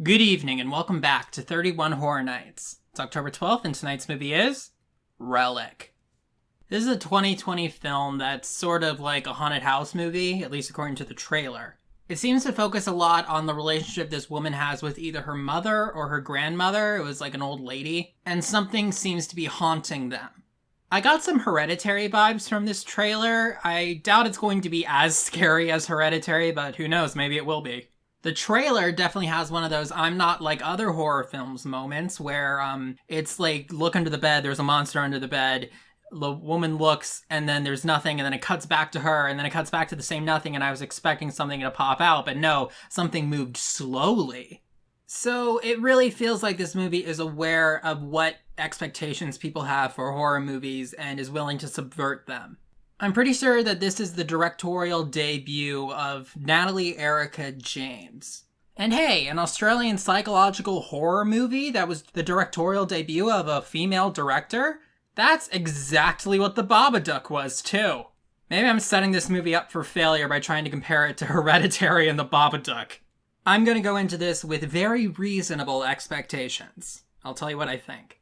Good evening and welcome back to 31 Horror Nights. It's October 12th and tonight's movie is Relic. This is a 2020 film that's sort of like a haunted house movie, at least according to the trailer. It seems to focus a lot on the relationship this woman has with either her mother or her grandmother. It was like an old lady, and something seems to be haunting them. I got some Hereditary vibes from this trailer. I doubt it's going to be as scary as Hereditary, but who knows, maybe it will be. The trailer definitely has one of those I'm not like other horror films moments where it's like, look under the bed, there's a monster under the bed, the woman looks, and then there's nothing, and then it cuts back to her, and then it cuts back to the same nothing, and I was expecting something to pop out, but no, something moved slowly. So it really feels like this movie is aware of what expectations people have for horror movies and is willing to subvert them. I'm pretty sure that this is the directorial debut of Natalie Erica James. And hey, an Australian psychological horror movie that was the directorial debut of a female director? That's exactly what The Babadook was, too. Maybe I'm setting this movie up for failure by trying to compare it to Hereditary and The Babadook. I'm going to go into this with very reasonable expectations. I'll tell you what I think.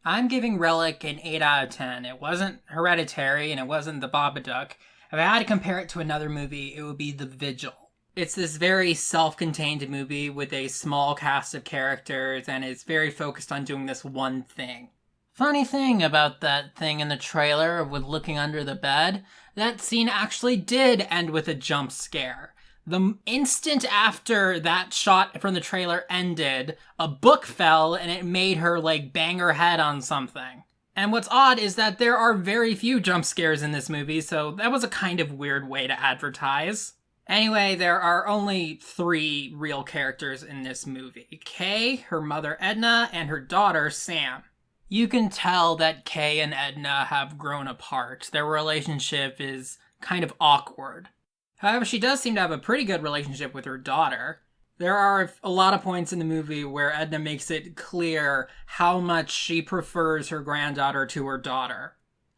I'm giving Relic an 8 out of 10. It wasn't Hereditary and it wasn't The Babadook. If I had to compare it to another movie, it would be The Vigil. It's this very self-contained movie with a small cast of characters, and it's very focused on doing this one thing. Funny thing about that thing in the trailer with looking under the bed, that scene actually did end with a jump scare. The instant after that shot from the trailer ended, a book fell and it made her bang her head on something. And what's odd is that there are very few jump scares in this movie, so that was a kind of weird way to advertise. Anyway, there are only 3 real characters in this movie. Kay, her mother Edna, and her daughter Sam. You can tell that Kay and Edna have grown apart. Their relationship is kind of awkward. However, she does seem to have a pretty good relationship with her daughter. There are a lot of points in the movie where Edna makes it clear how much she prefers her granddaughter to her daughter.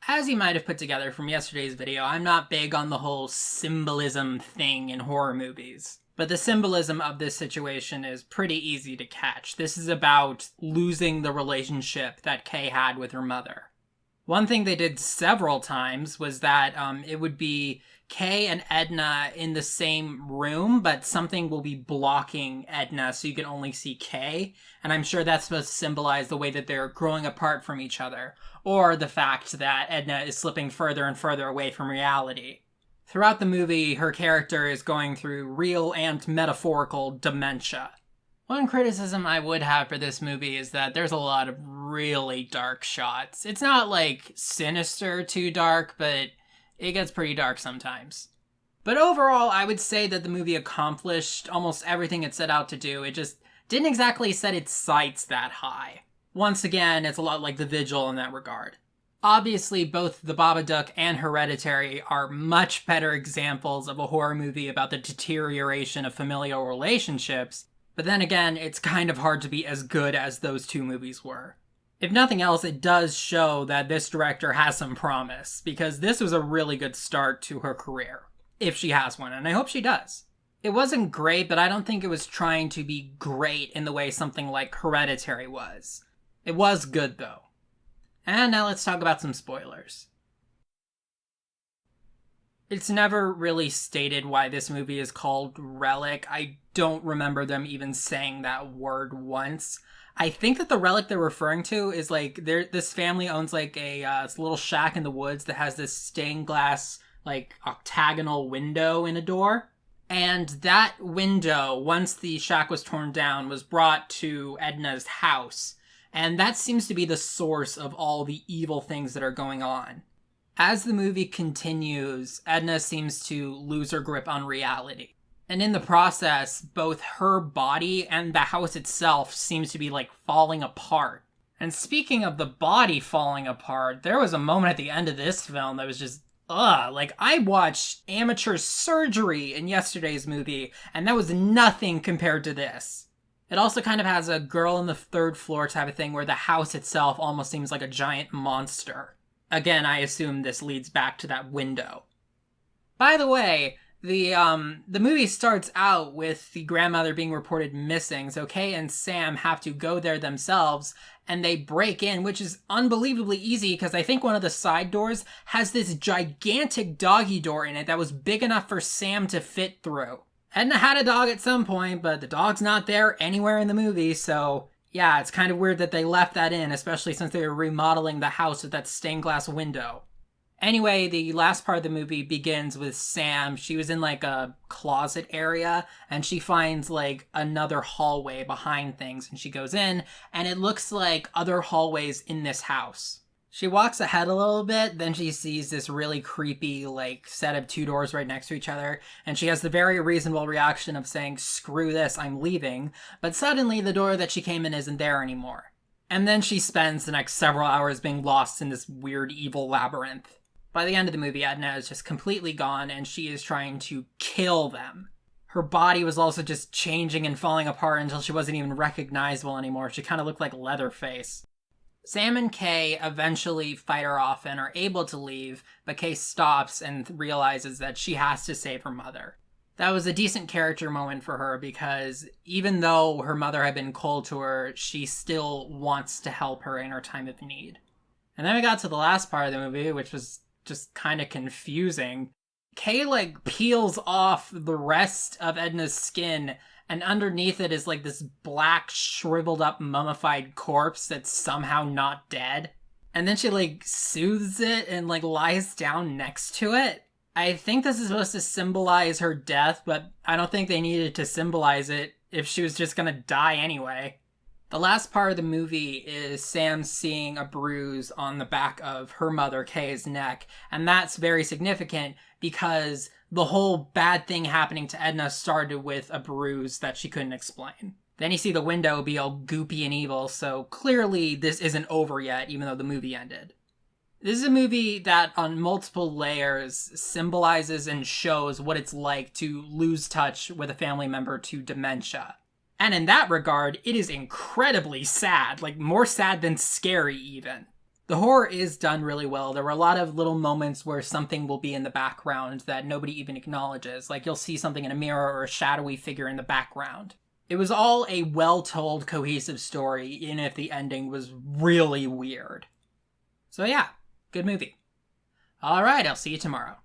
As you might have put together from yesterday's video, I'm not big on the whole symbolism thing in horror movies. But the symbolism of this situation is pretty easy to catch. This is about losing the relationship that Kay had with her mother. One thing they did several times was that it would be Kay and Edna in the same room, but something will be blocking Edna so you can only see Kay. And I'm sure that's supposed to symbolize the way that they're growing apart from each other, or the fact that Edna is slipping further and further away from reality. Throughout the movie, her character is going through real and metaphorical dementia. One criticism I would have for this movie is that there's a lot of really dark shots. It's not sinister too dark, but it gets pretty dark sometimes. But overall, I would say that the movie accomplished almost everything it set out to do. It just didn't exactly set its sights that high. Once again, it's a lot like The Vigil in that regard. Obviously, both The Babadook and Hereditary are much better examples of a horror movie about the deterioration of familial relationships, but then again, it's kind of hard to be as good as those 2 movies were. If nothing else, it does show that this director has some promise, because this was a really good start to her career. If she has one, and I hope she does. It wasn't great, but I don't think it was trying to be great in the way something like Hereditary was. It was good, though. And now let's talk about some spoilers. It's never really stated why this movie is called Relic. I don't remember them even saying that word once. I think that the relic they're referring to is this family owns a little shack in the woods that has this stained glass octagonal window in a door. And that window, once the shack was torn down, was brought to Edna's house. And that seems to be the source of all the evil things that are going on. As the movie continues, Edna seems to lose her grip on reality. And in the process, both her body and the house itself seems to be falling apart. And speaking of the body falling apart, there was a moment at the end of this film that was just, I watched amateur surgery in yesterday's movie, and that was nothing compared to this. It also kind of has a girl on the 3rd floor type of thing where the house itself almost seems like a giant monster. Again, I assume this leads back to that window. By the way, The movie starts out with the grandmother being reported missing, so Kay and Sam have to go there themselves, and they break in, which is unbelievably easy because I think one of the side doors has this gigantic doggy door in it that was big enough for Sam to fit through. Edna had a dog at some point, but the dog's not there anywhere in the movie, so yeah, it's kind of weird that they left that in, especially since they were remodeling the house with that stained glass window. Anyway, the last part of the movie begins with Sam. She was in like a closet area and she finds like another hallway behind things and she goes in and it looks like other hallways in this house. She walks ahead a little bit, then she sees this really creepy like set of two doors right next to each other and she has the very reasonable reaction of saying, "Screw this, I'm leaving." But suddenly the door that she came in isn't there anymore. And then she spends the next several hours being lost in this weird evil labyrinth. By the end of the movie, Edna is just completely gone and she is trying to kill them. Her body was also just changing and falling apart until she wasn't even recognizable anymore. She kind of looked like Leatherface. Sam and Kay eventually fight her off and are able to leave, but Kay stops and realizes that she has to save her mother. That was a decent character moment for her because even though her mother had been cold to her, she still wants to help her in her time of need. And then we got to the last part of the movie, which was just kind of confusing. Kay like peels off the rest of Edna's skin and underneath it is like this black shriveled up mummified corpse that's somehow not dead. And then she like soothes it and like lies down next to it. I think this is supposed to symbolize her death, but I don't think they needed to symbolize it if she was just gonna die anyway. The last part of the movie is Sam seeing a bruise on the back of her mother, Kay's neck, and that's very significant because the whole bad thing happening to Edna started with a bruise that she couldn't explain. Then you see the window be all goopy and evil, so clearly this isn't over yet, even though the movie ended. This is a movie that, on multiple layers, symbolizes and shows what it's like to lose touch with a family member to dementia. And in that regard, it is incredibly sad, like more sad than scary even. The horror is done really well. There were a lot of little moments where something will be in the background that nobody even acknowledges. Like you'll see something in a mirror or a shadowy figure in the background. It was all a well-told, cohesive story, even if the ending was really weird. So yeah, good movie. Alright, I'll see you tomorrow.